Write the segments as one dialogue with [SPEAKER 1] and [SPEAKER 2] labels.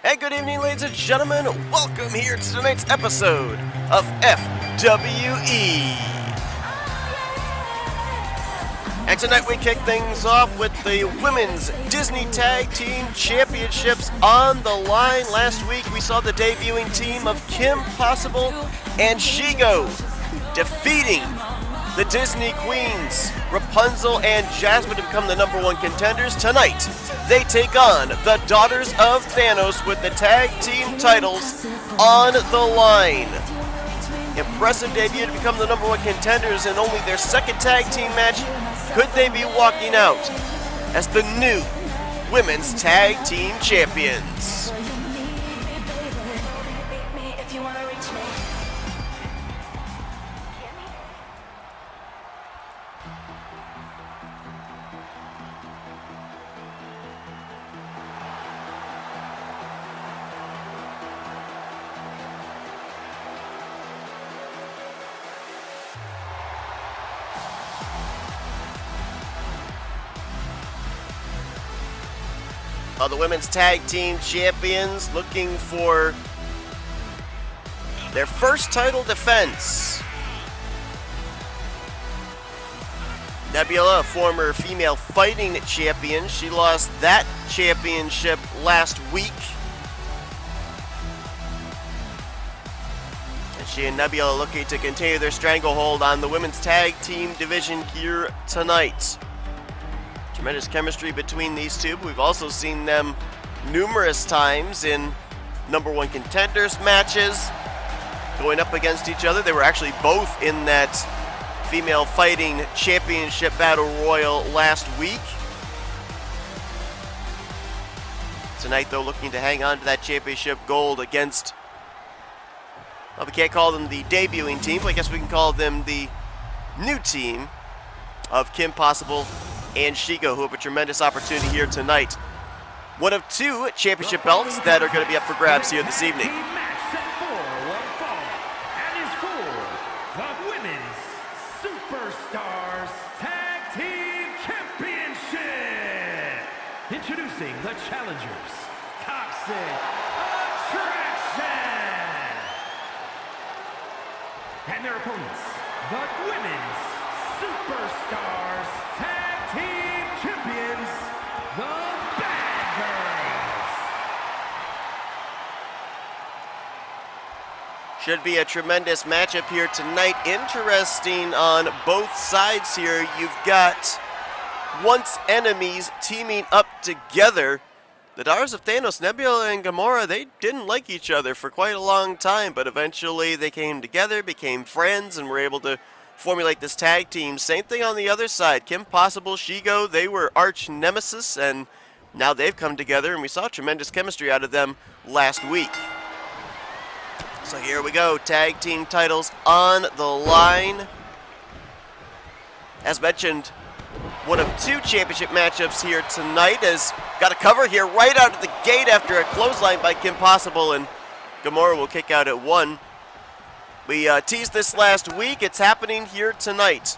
[SPEAKER 1] And good evening, ladies and gentlemen. Welcome here to tonight's episode of FWE. And tonight we kick things off with the Women's Disney Tag Team Championships on the line. Last week we saw the debuting team of Kim Possible and Shigo defeating the Disney Queens, Rapunzel and Jasmine, to become the #1 contenders. Tonight, they take on the Daughters of Thanos with the tag team titles on the line. Impressive debut to become the #1 contenders in only their second tag team match. Could they be walking out as the new Women's Tag Team Champions? The Women's Tag Team Champions looking for their first title defense. Nebula, former female fighting champion, she lost that championship last week. And she and Nebula looking to continue their stranglehold on the Women's Tag Team division here tonight. Tremendous chemistry between these two. We've also seen them numerous times in #1 contenders matches going up against each other. They were actually both in that female fighting championship battle royal last week. Tonight, though, looking to hang on to that championship gold against, well, we can't call them the debuting team, but I guess we can call them the new team of Kim Possible and Shigo, who have a tremendous opportunity here tonight. One of two championship belts that are going to be up for grabs here this evening.
[SPEAKER 2] And is for the Women's Superstars Tag Team Championship. Introducing the challengers, Toxic Attraction. And their opponents, the Women's Superstars Tag Team Champions, the Bad Girls.
[SPEAKER 1] Should be a tremendous matchup here tonight. Interesting on both sides here. You've got once enemies teaming up together. The Daughters of Thanos, Nebula and Gamora, they didn't like each other for quite a long time, but eventually they came together, became friends, and were able to formulate this tag team. Same thing on the other side. Kim Possible, Shigo, they were arch nemesis, and now they've come together, and we saw tremendous chemistry out of them last week. So here we go, tag team titles on the line. As mentioned, one of two championship matchups here tonight. Has got a cover here right out of the gate after a clothesline by Kim Possible, and Gamora will kick out at 1. We teased this last week. It's happening here tonight.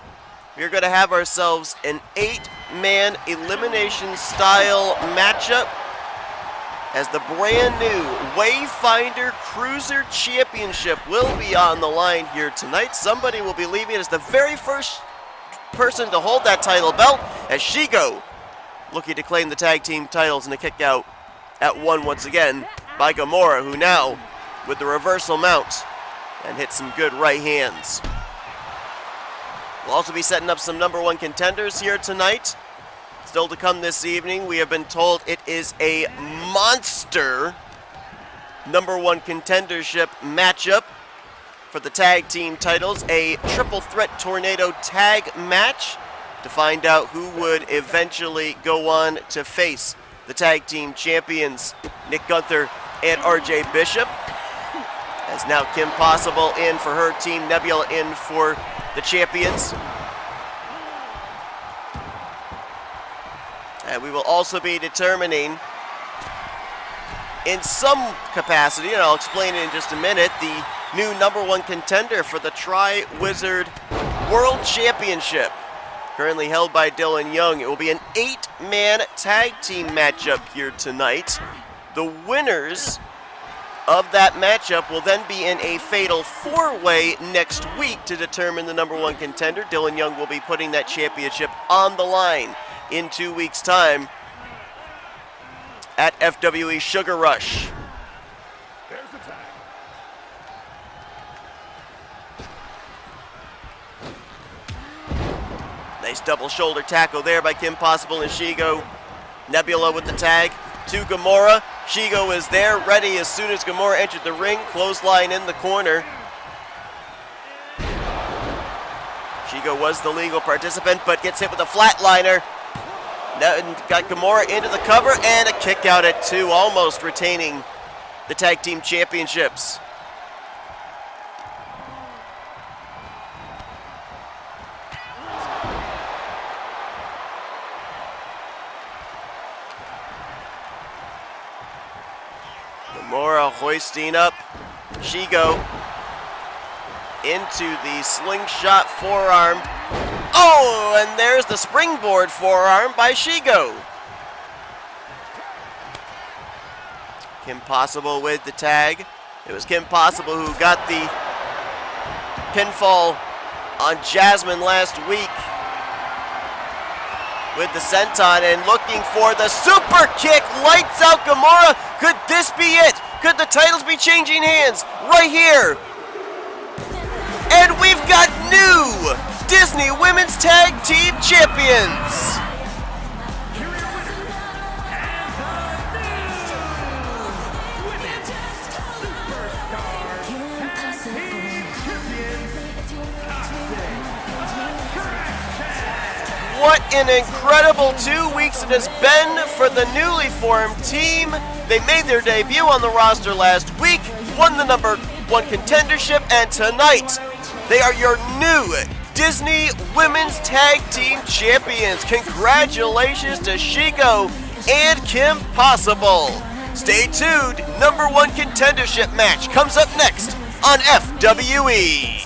[SPEAKER 1] We're going to have ourselves an 8-man elimination style matchup as the brand new Wayfinder Cruiser Championship will be on the line here tonight. Somebody will be leaving as the very first person to hold that title belt, as Shigo looking to claim the tag team titles, and a kick out at 1 once again by Gamora, who now with the reversal mount and hit some good right hands. We'll also be setting up some #1 contenders here tonight. Still to come this evening, we have been told it is a monster #1 contendership matchup for the tag team titles. A triple threat tornado tag match to find out who would eventually go on to face the tag team champions, Nick Gunther and RJ Bishop. As now Kim Possible in for her team, Nebula in for the champions. And we will also be determining, in some capacity, and I'll explain it in just a minute, the new #1 contender for the Tri-Wizard World Championship, currently held by Dylan Young. It will be an 8-man tag team matchup here tonight. The winners of that matchup will then be in a fatal 4-way next week to determine the number 1 contender. Dylan Young will be putting that championship on the line in 2 weeks' time at FWE Sugar Rush.
[SPEAKER 2] There's the tag.
[SPEAKER 1] Nice double shoulder tackle there by Kim Possible and Shigo. Nebula with the tag to Gamora. Shigo is there, ready as soon as Gamora entered the ring. Clothesline in the corner. Shigo was the legal participant, but gets hit with a flatliner. Got Gamora into the cover and a kick out at 2, almost retaining the tag team championships. Gamora hoisting up Shigo into the slingshot forearm. Oh, and there's the springboard forearm by Shigo. Kim Possible with the tag. It was Kim Possible who got the pinfall on Jasmine last week with the senton and looking for the super kick. Lights out Gamora. Could this be it? Could the titles be changing hands right here? And we've got new Disney Women's Tag Team Champions.
[SPEAKER 2] Here are your winners, and the new Women's Superstars Tag Team Champions.
[SPEAKER 1] What an incredible 2 weeks it has been for the newly formed team. They made their debut on the roster last week, won the number 1 contendership, and tonight they are your new Disney Women's Tag Team Champions. Congratulations to Shigo and Kim Possible. Stay tuned, number 1 contendership match comes up next on FWE.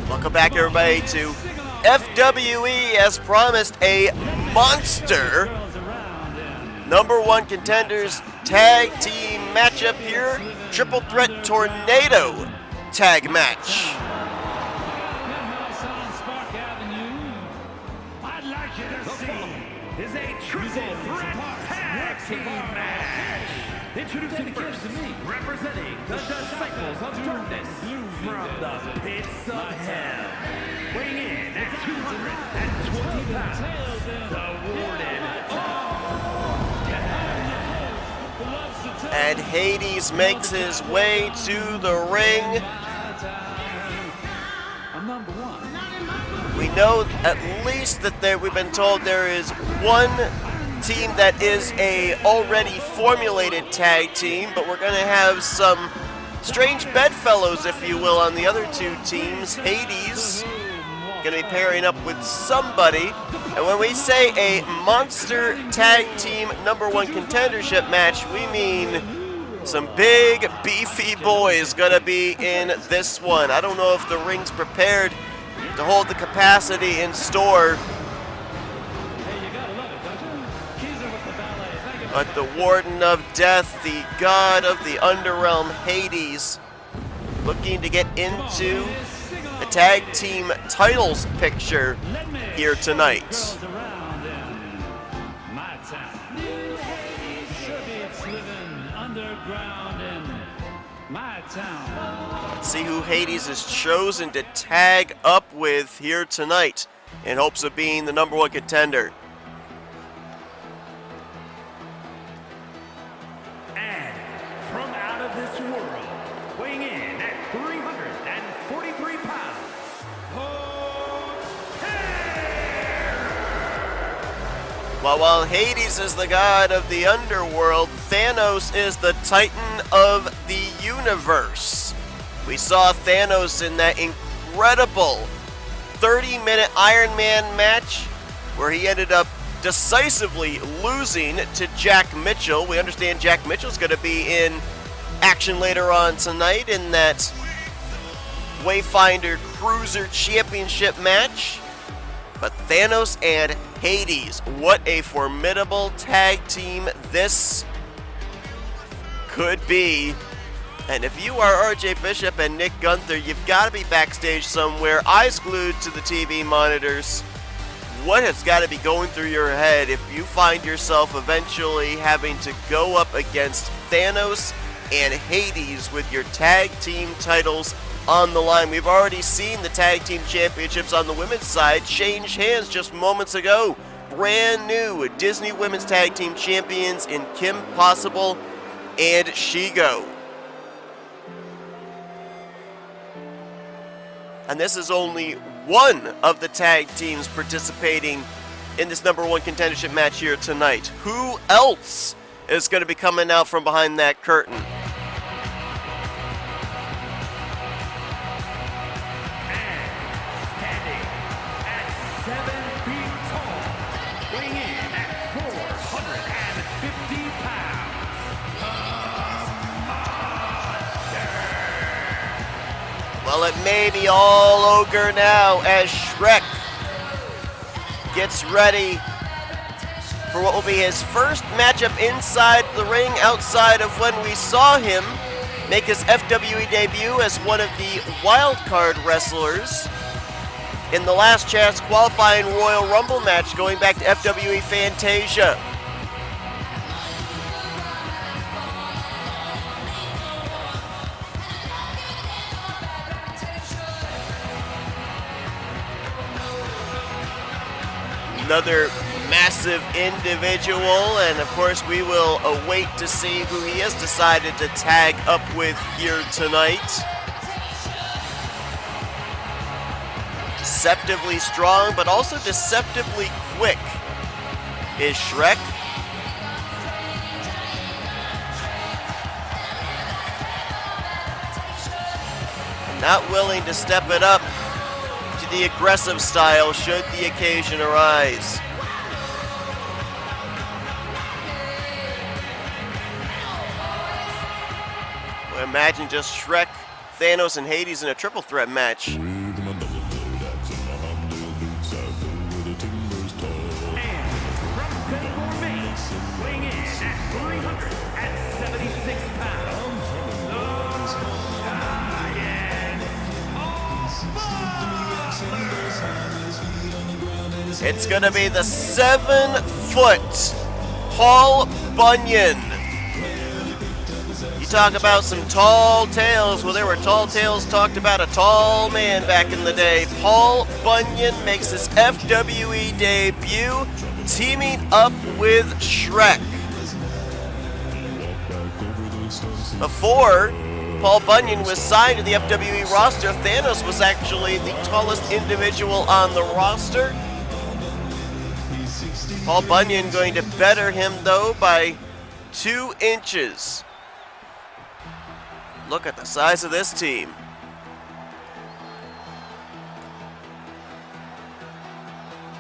[SPEAKER 1] Welcome back, everybody, to FWE. As promised, a monster number 1 contenders tag team matchup here. Triple threat tornado tag match.
[SPEAKER 2] Is a triple threat tag team match. Introducing first, representing the Disciples of Darkness from the pits of hell. Weighing in at 220 pounds, the Warden of
[SPEAKER 1] And Hades makes his way to the ring. We know at least that we've been told there is one team that is a already formulated tag team, but we're going to have some strange bedfellows, if you will, on the other 2 teams. Hades going to be pairing up with somebody. And when we say a monster tag team number 1 contendership match, we mean some big, beefy boys going to be in this one. I don't know if the ring's prepared to hold the capacity in store, but the Warden of Death, the god of the Underrealm, Hades, looking to get into the tag team titles picture here tonight. Let's see who Hades has chosen to tag up with here tonight in hopes of being the number 1 contender.
[SPEAKER 2] And from out of this world, weighing in at 343 pounds,
[SPEAKER 1] While Hades is the god of the underworld, Thanos is the titan of the universe. We saw Thanos in that incredible 30-minute Iron Man match where he ended up decisively losing to Jack Mitchell. We understand Jack Mitchell's going to be in action later on tonight in that Wayfinder Cruiser Championship match. But Thanos and Hades, what a formidable tag team this could be. And if you are RJ Bishop and Nick Gunther, you've got to be backstage somewhere, eyes glued to the TV monitors. What has got to be going through your head if you find yourself eventually having to go up against Thanos and Hades with your tag team titles on the line? We've already seen the tag team championships on the women's side change hands just moments ago. Brand new Disney Women's Tag Team Champions in Kim Possible and Shigo. And this is only one of the tag teams participating in this number one contendership match here tonight. Who else is going to be coming out from behind that curtain?
[SPEAKER 2] Standing at 7 feet tall, weighing in at 450 pounds.
[SPEAKER 1] Well, it may be all ogre now as Shrek gets ready for what will be his first matchup inside the ring outside of when we saw him make his FWE debut as one of the wildcard wrestlers in the Last Chance qualifying Royal Rumble match going back to FWE Fantasia. Another massive individual, and of course we will await to see who he has decided to tag up with here tonight. Deceptively strong, but also deceptively quick is Shrek. Not willing to step it up to the aggressive style should the occasion arise. Well, imagine just Shrek, Thanos, and Hades in a triple threat match.
[SPEAKER 2] And from Penmore, Maine, weighing in at 376 pounds, the Giant.
[SPEAKER 1] It's gonna be the 7-foot Paul Bunyan. You talk about some tall tales. Well, there were tall tales talked about a tall man back in the day. Paul Bunyan makes his FWE debut, teaming up with Shrek. Before Paul Bunyan was signed to the FWE roster, Thanos was actually the tallest individual on the roster. Paul Bunyan going to better him, though, by 2 inches. Look at the size of this team.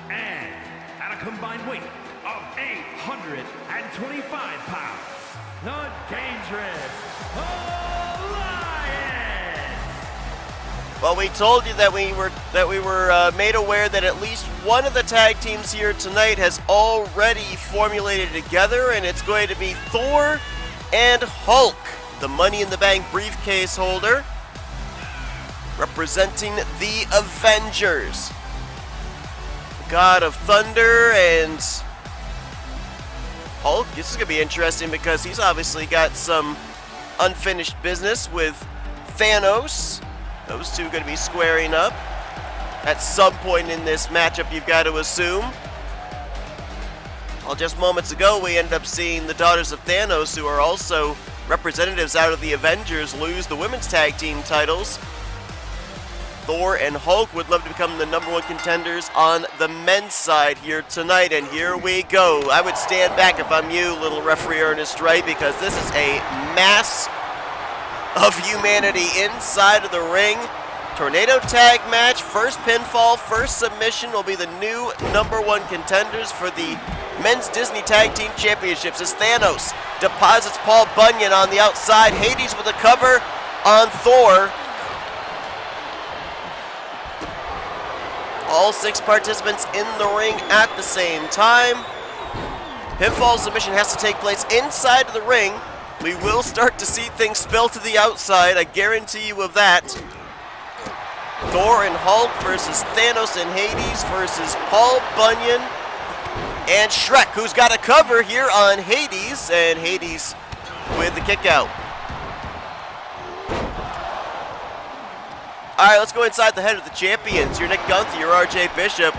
[SPEAKER 2] And at a combined weight of 825 pounds, the Dangerous Alliance.
[SPEAKER 1] Well, we told you that we were made aware that at least one of the tag teams here tonight has already formulated together, and it's going to be Thor and Hulk, the Money in the Bank briefcase holder, representing the Avengers. God of Thunder and Hulk. This is going to be interesting because he's obviously got some unfinished business with Thanos. Those two are going to be squaring up at some point in this matchup, you've got to assume. Well, just moments ago, we ended up seeing the Daughters of Thanos, who are also representatives out of the Avengers, lose the women's tag team titles. Thor and Hulk would love to become the number one contenders on the men's side here tonight, and here we go. I would stand back if I'm you, little referee Ernest Wright, because this is a mass of humanity inside of the ring. Tornado tag match, first pinfall, first submission will be the new #1 contenders for the Men's Disney Tag Team Championships as Thanos deposits Paul Bunyan on the outside. Hades with a cover on Thor. All 6 participants in the ring at the same time. Pinfall submission has to take place inside of the ring. We will start to see things spill to the outside, I guarantee you of that. Thor and Hulk versus Thanos and Hades versus Paul Bunyan and Shrek, who's got a cover here on Hades, and Hades with the kick out. All right, let's go inside the head of the champions. You're Nick Gunther, you're RJ Bishop.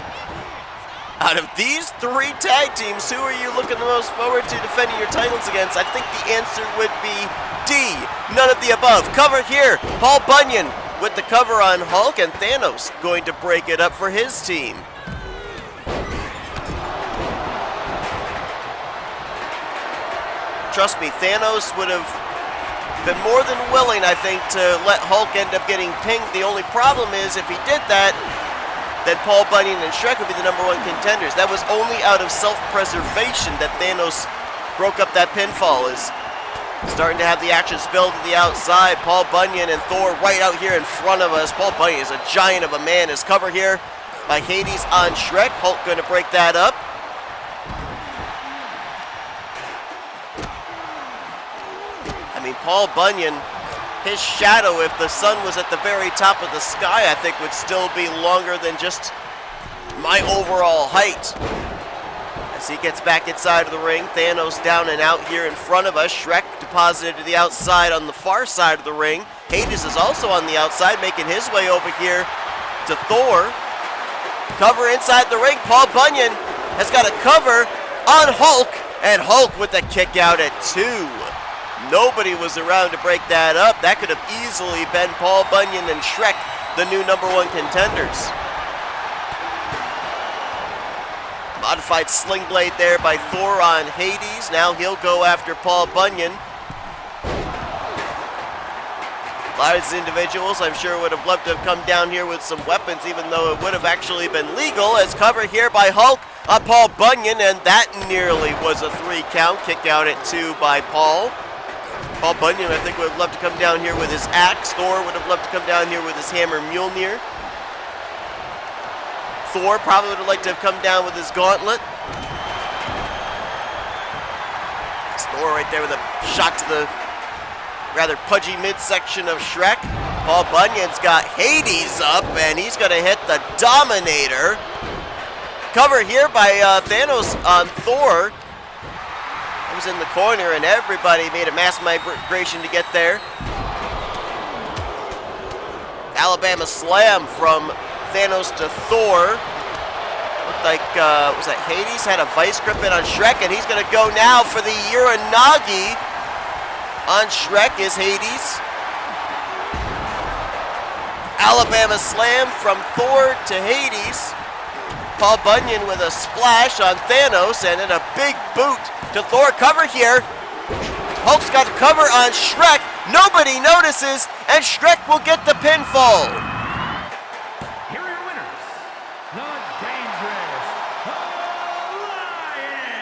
[SPEAKER 1] Out of these 3 tag teams, who are you looking the most forward to defending your titles against? I think the answer would be D, none of the above. Cover here, Paul Bunyan with the cover on Hulk, and Thanos going to break it up for his team. Trust me, Thanos would have been more than willing, I think, to let Hulk end up getting pinged. The only problem is, if he did that, then Paul Bunyan and Shrek would be the #1 contenders. That was only out of self-preservation that Thanos broke up that pinfall. Is starting to have the action spill to the outside. Paul Bunyan and Thor right out here in front of us. Paul Bunyan is a giant of a man. His cover here by Hades on Shrek. Hulk going to break that up. I mean, Paul Bunyan, his shadow, if the sun was at the very top of the sky, I think would still be longer than just my overall height. As he gets back inside of the ring, Thanos down and out here in front of us. Shrek deposited to the outside on the far side of the ring. Hades is also on the outside, making his way over here to Thor. Cover inside the ring. Paul Bunyan has got a cover on Hulk, and Hulk with the kick out at 2. Nobody was around to break that up. That could have easily been Paul Bunyan and Shrek, the new #1 contenders. Modified sling blade there by Thor on Hades. Now he'll go after Paul Bunyan. A lot of these individuals, I'm sure, would have loved to have come down here with some weapons, even though it would have actually been legal. As cover here by Hulk on Paul Bunyan, and that nearly was a 3 count. Kick out at 2 by Paul. Paul Bunyan, I think, would have loved to come down here with his axe. Thor would have loved to come down here with his hammer Mjolnir. Thor probably would have liked to have come down with his gauntlet. It's Thor right there with a shot to the rather pudgy midsection of Shrek. Paul Bunyan's got Hades up, and he's going to hit the Dominator. Cover here by Thanos on Thor. He was in the corner, and everybody made a mass migration to get there. Alabama Slam from Thanos to Thor. Looked like, was that Hades? Had a vice grip in on Shrek, and he's going to go now for the Uranagi. On Shrek is Hades. Alabama Slam from Thor to Hades. Paul Bunyan with a splash on Thanos, and then a big boot to Thor. Cover here. Hulk's got cover on Shrek. Nobody notices, and Shrek will get the pinfall.
[SPEAKER 2] Here are your winners, the Dangerous Alliance.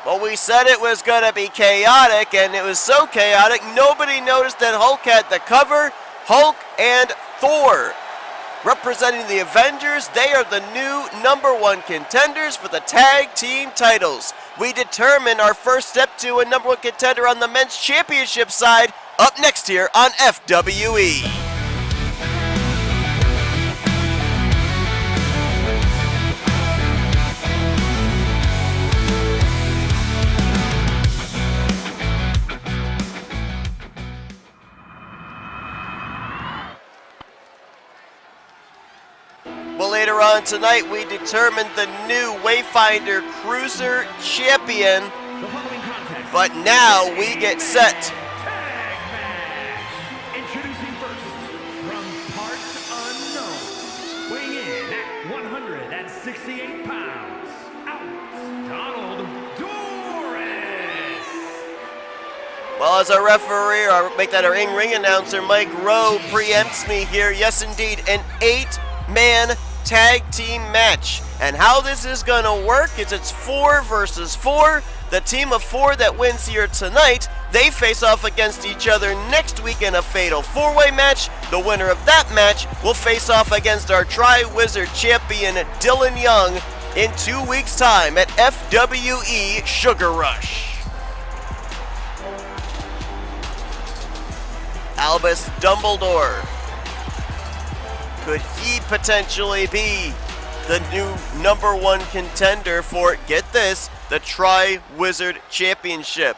[SPEAKER 1] Well, we said it was going to be chaotic, and it was so chaotic, nobody noticed that Hulk had the cover. Hulk and Thor, representing the Avengers, they are the new #1 contenders for the tag team titles. We determine our first step to a #1 contender on the men's championship side up next here on FWE. Well, later on tonight, we determined the new Wayfinder Cruiser Champion.
[SPEAKER 2] The following contest.
[SPEAKER 1] But now we get set.
[SPEAKER 2] Tag match. Introducing first, from parts unknown, weighing in at 168 pounds, out, Donald Doris.
[SPEAKER 1] Well, as our referee, or make that our ring announcer, Mike Rowe, preempts me here. Yes, indeed, an 8-man tag team match. And how this is going to work is it's 4 versus 4. The team of 4 that wins here tonight, they face off against each other next week in a fatal 4-way match. The winner of that match will face off against our Tri-Wizard champion, Dylan Young, in 2 weeks' time at FWE Sugar Rush. Albus Dumbledore. Could he potentially be the new #1 contender for, get this, the Tri-Wizard Championship?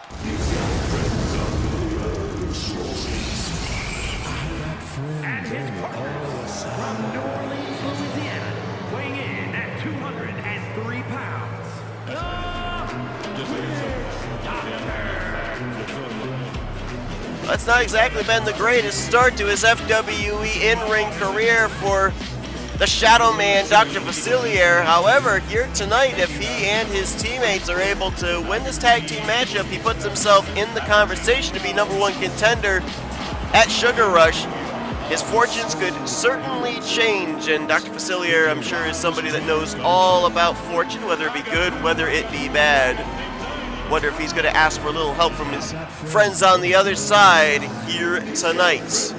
[SPEAKER 2] And his partners from New Orleans, Louisiana, weighing in at 203 pounds.
[SPEAKER 1] That's not exactly been the greatest start to his FWE in-ring career for the Shadow Man, Dr. Facilier. However, here tonight, if he and his teammates are able to win this tag team matchup, he puts himself in the conversation to be #1 contender at Sugar Rush. His fortunes could certainly change, and Dr. Facilier, I'm sure, is somebody that knows all about fortune, whether it be good, whether it be bad. Wonder if he's going to ask for a little help from his friends on the other side here tonight.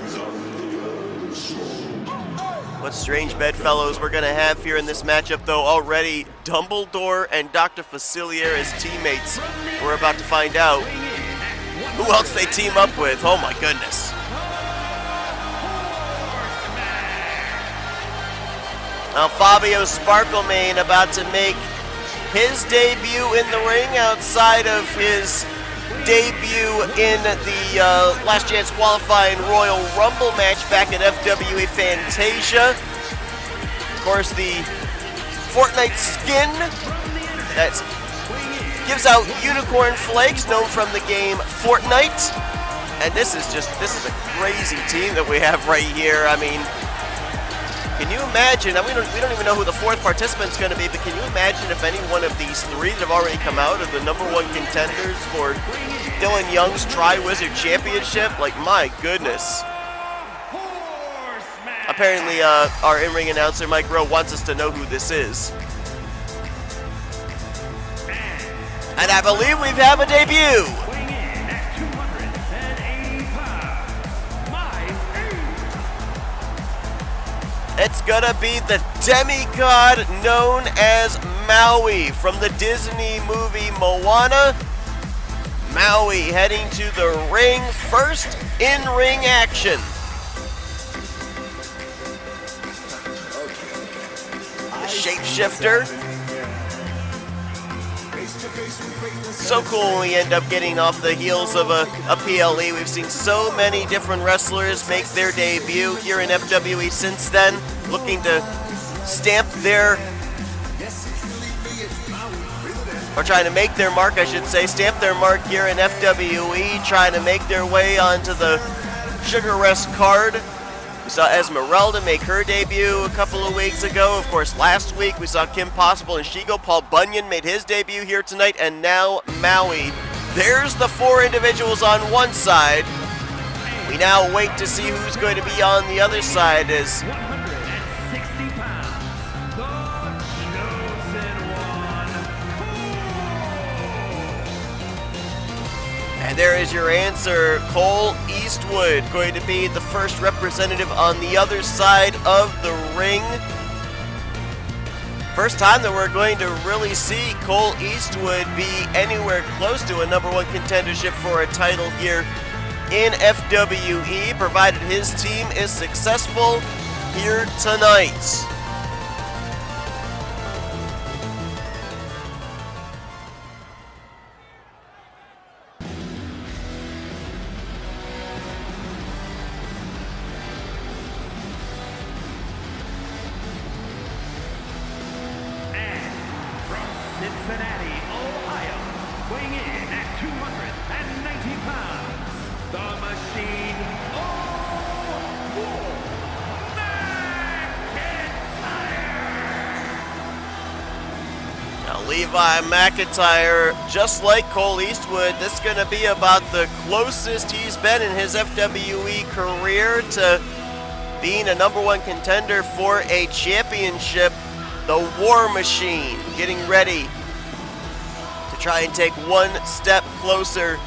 [SPEAKER 1] What strange bedfellows we're going to have here in this matchup, though. Already Dumbledore and Dr. Facilier as teammates. We're about to find out who else they team up with. Oh my goodness. Now Fabio Sparklemane about to make his debut in the ring outside of his debut in the Last Chance qualifying Royal Rumble match back at FWE Fantasia. Of course, the Fortnite skin that gives out unicorn flakes, known from the game Fortnite. And this is a crazy team that we have right here. I mean, can you imagine? I mean, we don't even know who the 4th participant's going to be, but can you imagine if any one of these 3 that have already come out are the #1 contenders for Dylan Young's Tri-Wizard Championship? Like, my goodness. Apparently, our in-ring announcer, Mike Rowe, wants us to know who this is. And I believe we have a debut. It's gonna be the demigod known as Maui from the Disney movie Moana. Maui heading to the ring, first in-ring action. The shapeshifter. So cool when we end up getting off the heels of a PLE. We've seen so many different wrestlers make their debut here in FWE since then, looking to stamp their, or trying to make their mark, I should say, stamp their mark here in FWE, trying to make their way onto the Sugar Rush card. We saw Esmeralda make her debut a couple of weeks ago. Of course, last week we saw Kim Possible and Shigo. Paul Bunyan made his debut here tonight, and now Maui. There's the 4 individuals on one side. We now wait to see who's going to be on the other side as
[SPEAKER 2] 160 pounds, the chosen one.
[SPEAKER 1] And there is your answer. Cole Eastwood going to be the first representative on the other side of the ring. First time that we're going to really see Cole Eastwood be anywhere close to a #1 contendership for a title here in FWE, provided his team is successful here tonight.
[SPEAKER 2] Cincinnati, Ohio, weighing in at 290 pounds, the Machine, McIntyre.
[SPEAKER 1] Now Levi McIntyre, just like Cole Eastwood, this is going to be about the closest he's been in his FWE career to being a #1 contender for a championship. The War Machine getting ready to try and take one step closer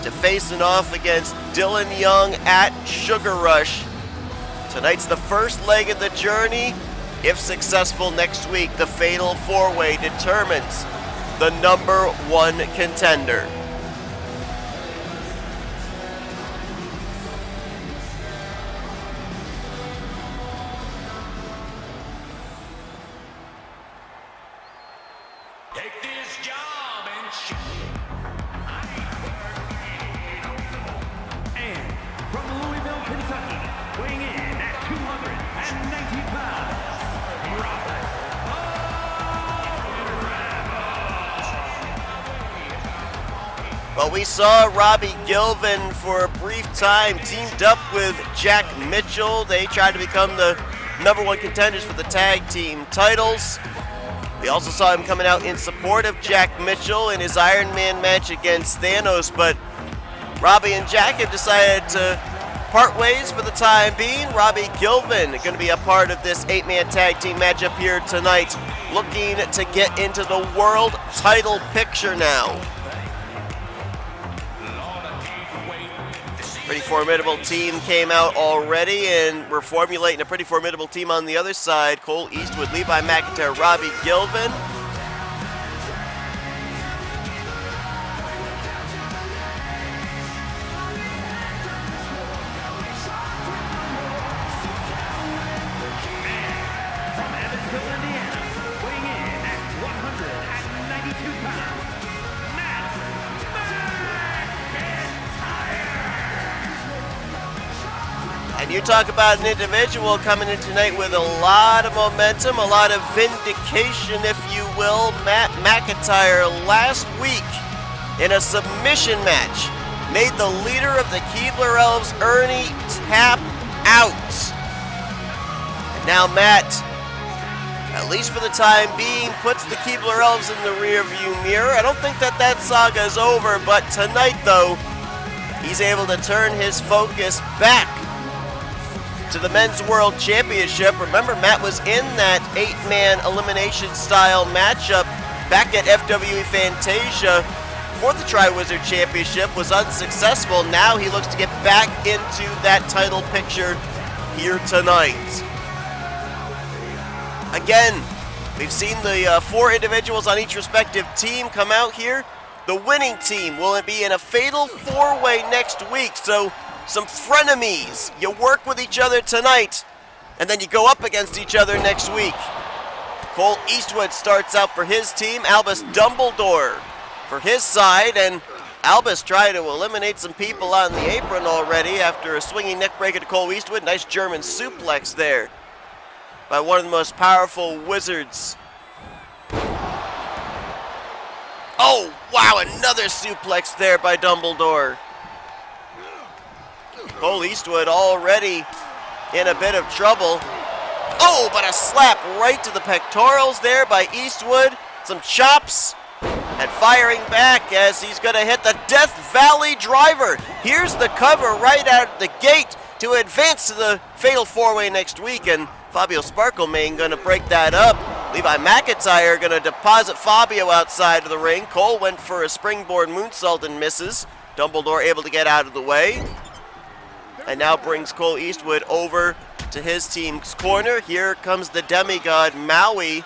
[SPEAKER 1] to facing off against Dylan Young at Sugar Rush. Tonight's the first leg of the journey. If successful next week, the Fatal 4-Way determines the #1 contender.
[SPEAKER 2] Take this job and shoot. And from Louisville, Kentucky, weighing in at 290 pounds,
[SPEAKER 1] Well, we saw Robbie Gilvin for a brief time teamed up with Jack Mitchell. They tried to become the #1 contenders for the tag team titles. We also saw him coming out in support of Jack Mitchell in his Iron Man match against Thanos, but Robbie and Jack have decided to part ways for the time being. Robbie Gilvin going to be a part of this 8-man tag team matchup here tonight, looking to get into the world title picture now. Pretty formidable team came out already, and we're formulating a pretty formidable team on the other side. Cole Eastwood, Levi McIntyre, Robbie Gilvin.
[SPEAKER 2] from Evansville, Indiana, weighing in at 192 pounds, Matt McIntyre.
[SPEAKER 1] And you talk about an individual coming in tonight with a lot of momentum, a lot of vindication, if you will. Matt McIntyre last week in a submission match made the leader of the Keebler Elves, Ernie, tap out. And now Matt, at least for the time being, puts the Keebler Elves in the rearview mirror. I don't think that saga is over, but tonight, though, he's able to turn his focus back to the Men's World Championship. Remember, Matt was in that 8-man elimination style matchup back at FWE Fantasia for the Tri-Wizard Championship, was unsuccessful. Now he looks to get back into that title picture here tonight. Again, we've seen the 4 individuals on each respective team come out here. The winning team will be in a fatal 4-way next week, so some frenemies. You work with each other tonight, and then you go up against each other next week. Cole Eastwood starts out for his team, Albus Dumbledore for his side, and Albus tried to eliminate some people on the apron already after a swinging neck breaker to Cole Eastwood. Nice German suplex there by one of the most powerful wizards. Oh, wow, another suplex there by Dumbledore. Cole Eastwood already in a bit of trouble. Oh, but a slap right to the pectorals there by Eastwood. Some chops and firing back as he's going to hit the Death Valley Driver. Here's the cover right out of the gate to advance to the Fatal 4-Way next week, and Fabio Sparklemane going to break that up. Levi McIntyre going to deposit Fabio outside of the ring. Cole went for a springboard moonsault and misses. Dumbledore able to get out of the way, and now brings Cole Eastwood over to his team's corner. Here comes the demigod Maui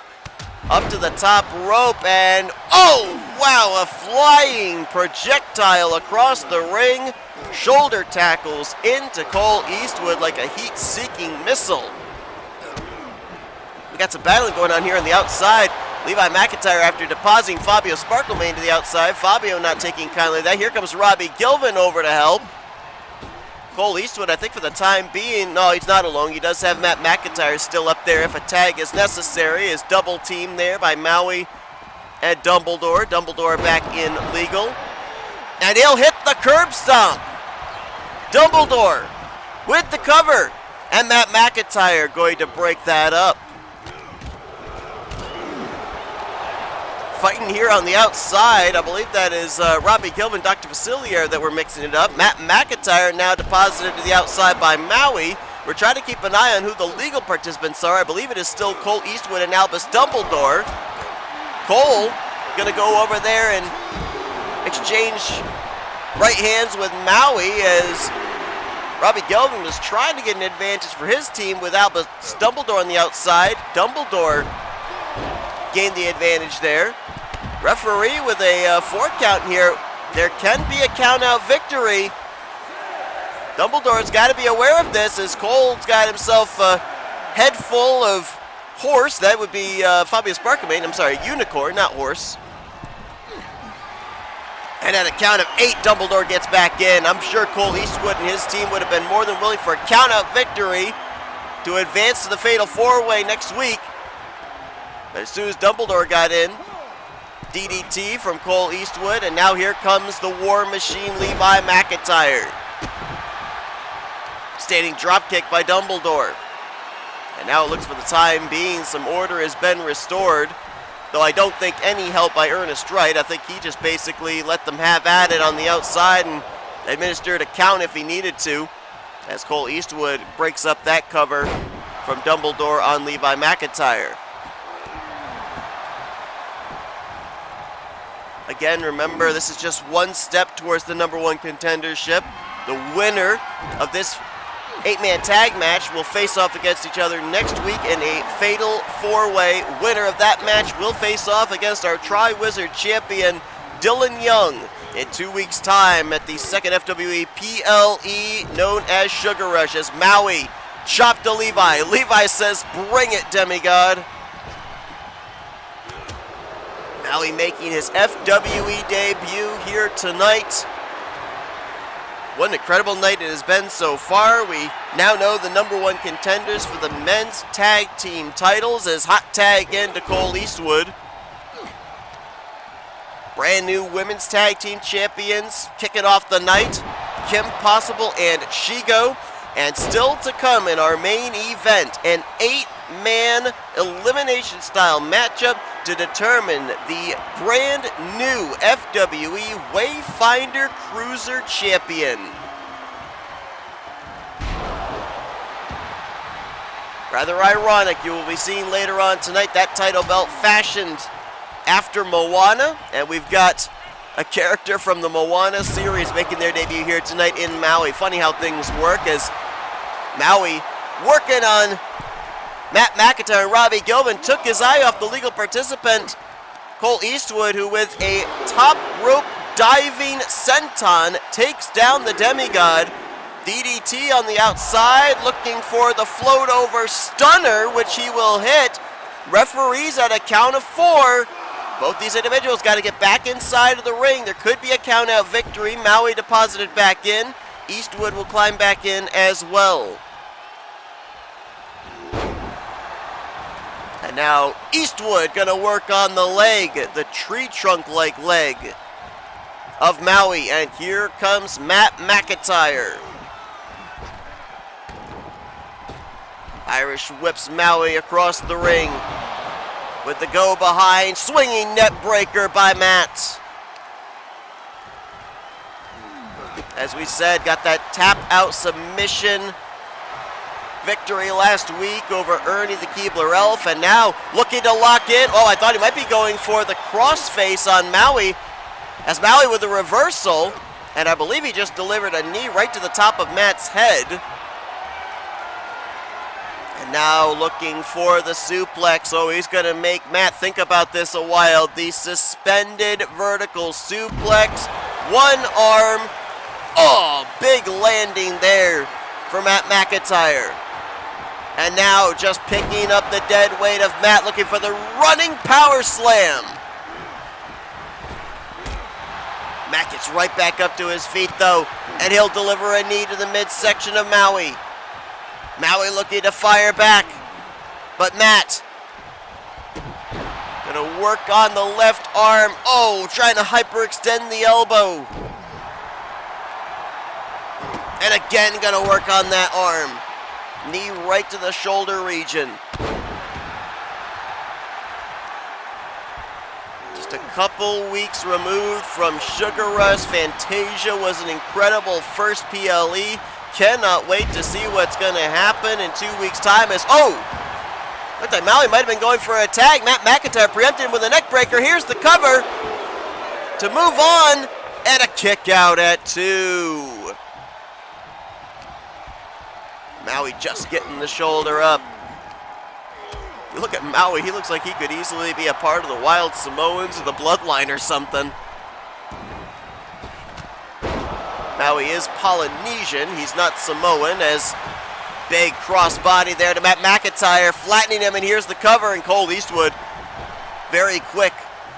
[SPEAKER 1] up to the top rope, and oh wow, a flying projectile across the ring. Shoulder tackles into Cole Eastwood like a heat-seeking missile. We got some battling going on here on the outside. Levi McIntyre after depositing Fabio Sparklemane to the outside. Fabio not taking kindly to that. Here comes Robbie Gilvin over to help. Cole Eastwood, I think for the time being, no, he's not alone. He does have Matt McIntyre still up there if a tag is necessary. Is double team there by Maui and Dumbledore. Dumbledore back in legal. And he'll hit the curb stomp. Dumbledore with the cover. And Matt McIntyre going to break that up. Fighting here on the outside, I believe that is Robbie Gilman, Dr. Facilier that we're mixing it up. Matt McIntyre now deposited to the outside by Maui. We're trying to keep an eye on who the legal participants are. I believe it is still Cole Eastwood and Albus Dumbledore. Cole gonna go over there and exchange right hands with Maui as Robbie Gilman was trying to get an advantage for his team with Albus Dumbledore on the outside. Dumbledore gained the advantage there. Referee with a 4 count here. There can be a count-out victory. Dumbledore's got to be aware of this as Cole's got himself a head full of horse. That would be Fabius Barkamain. I'm sorry, unicorn, not horse. And at a count of 8, Dumbledore gets back in. I'm sure Cole Eastwood and his team would have been more than willing for a count-out victory to advance to the Fatal 4-Way next week. But as soon as Dumbledore got in, DDT from Cole Eastwood, and now here comes the War Machine, Levi McIntyre. Standing dropkick by Dumbledore. And now it looks for the time being some order has been restored, though I don't think any help by Ernest Wright. I think he just basically let them have at it on the outside and administered a count if he needed to, as Cole Eastwood breaks up that cover from Dumbledore on Levi McIntyre. Again, remember, this is just one step towards the #1 contendership. The winner of this 8-man tag match will face off against each other next week in a Fatal 4-Way. Winner of that match will face off against our Tri-Wizard champion, Dylan Young, in 2 weeks' time at the 2nd FWE PLE, known as Sugar Rush, as Maui chopped to Levi. Levi says, "Bring it, demigod." Maui making his FWE debut here tonight. What an incredible night it has been so far. We now know the #1 contenders for the men's tag team titles as hot tag into Cole Eastwood. Brand new women's tag team champions kicking off the night, Kim Possible and Shigo. And still to come in our main event, an 8-man elimination style matchup to determine the brand new FWE Wayfinder Cruiser Champion. Rather ironic, you will be seeing later on tonight that title belt fashioned after Moana, and we've got a character from the Moana series making their debut here tonight in Maui. Funny how things work as Maui working on Matt McIntyre and Robbie Gilman took his eye off the legal participant, Cole Eastwood, who with a top rope diving senton takes down the demigod. DDT on the outside, looking for the float over stunner, which he will hit. Referees at a count of 4. Both these individuals got to get back inside of the ring. There could be a count out victory. Maui deposited back in. Eastwood will climb back in as well. And now Eastwood gonna work on the leg, the tree trunk-like leg of Maui. And here comes Matt McIntyre. Irish whips Maui across the ring with the go behind, swinging net breaker by Matt. As we said, got that tap out submission victory last week over Ernie the Keebler Elf, and now looking to lock in. Oh, I thought he might be going for the crossface on Maui, as Maui with a reversal, and I believe he just delivered a knee right to the top of Matt's head. And now looking for the suplex. Oh, he's going to make Matt think about this a while. The suspended vertical suplex. One arm. Oh, big landing there for Matt McIntyre. And now just picking up the dead weight of Matt, looking for the running power slam. Matt gets right back up to his feet though, and he'll deliver a knee to the midsection of Maui. Maui looking to fire back, but Matt gonna work on the left arm. Oh, trying to hyperextend the elbow. And again gonna work on that arm. Knee right to the shoulder region. Just Just a couple weeks removed from Sugar Rush. Fantasia was an incredible first PLE. Cannot wait to see what's going to happen in 2 weeks' time. Looked like Maui might have been going for a tag. Matt McIntyre preempted him with a neck breaker. Here's the cover to move on, and a kick out at 2. Maui just getting the shoulder up. You look at Maui, he looks like he could easily be a part of the Wild Samoans or the Bloodline or something. Maui is Polynesian, he's not Samoan, as big crossbody there to Matt McIntyre, flattening him, and here's the cover, and Cole Eastwood very quick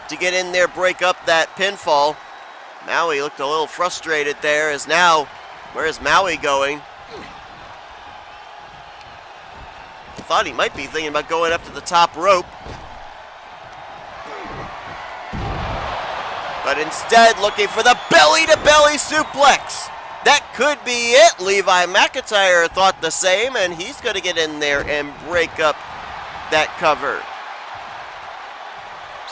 [SPEAKER 1] to get in there, break up that pinfall. Maui looked a little frustrated there, as now, where is Maui going? I thought he might be thinking about going up to the top rope. But instead looking for the belly-to-belly suplex. That could be it. Levi McIntyre thought the same, and he's going to get in there and break up that cover.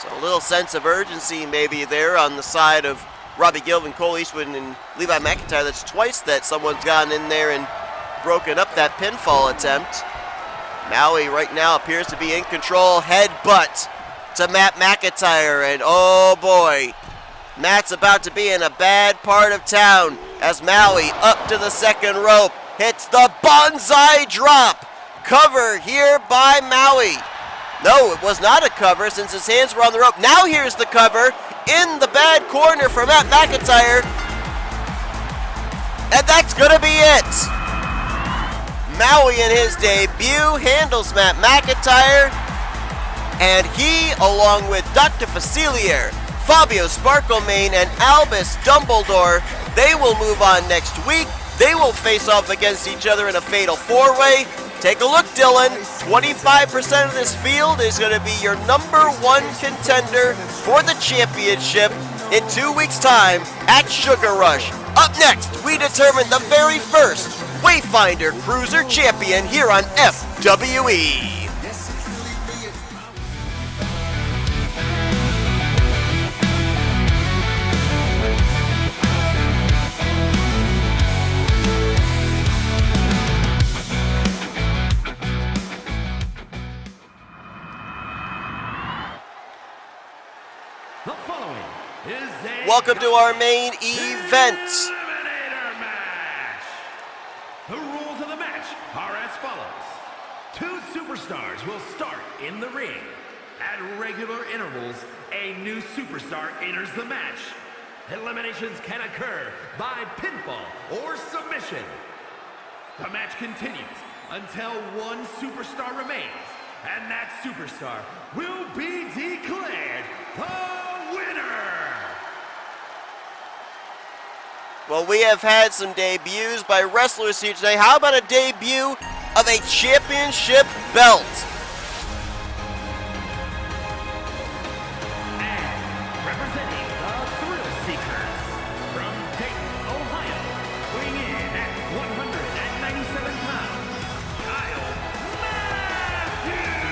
[SPEAKER 1] So a little sense of urgency maybe there on the side of Robbie Gilvin, Cole Eastwood, and Levi McIntyre. That's twice that someone's gone in there and broken up that pinfall attempt. Maui right now appears to be in control. Headbutt to Matt McIntyre, and oh boy, Matt's about to be in a bad part of town as Maui up to the second rope hits the bonsai drop. Cover here by Maui. No, it was not a cover since his hands were on the rope. Now here's the cover in the bad corner for Matt McIntyre, and that's gonna be it. Maui in his debut handles Matt McIntyre, and he, along with Dr. Facilier, Fabio Sparklemane, and Albus Dumbledore, they will move on next week. They will face off against each other in a fatal 4-way. Take a look, Dylan. 25% of this field is going to be your #1 contender for the championship in 2 weeks' time at Sugar Rush. Up next, we determine the very first Wayfinder Cruiser Champion here on FWE.
[SPEAKER 2] The following is a
[SPEAKER 1] Welcome to our main event.
[SPEAKER 2] Eliminator match. The rules of the match are as follows. 2 superstars will start in the ring. At regular intervals, a new superstar enters the match. Eliminations can occur by pinfall or submission. The match continues until one superstar remains, and that superstar will be declared the winner.
[SPEAKER 1] Well, we have had some debuts by wrestlers here today. How about a debut of a championship belt?
[SPEAKER 2] And representing the Thrill Seekers from Dayton, Ohio, weighing in at 197 pounds, Kyle Matthews.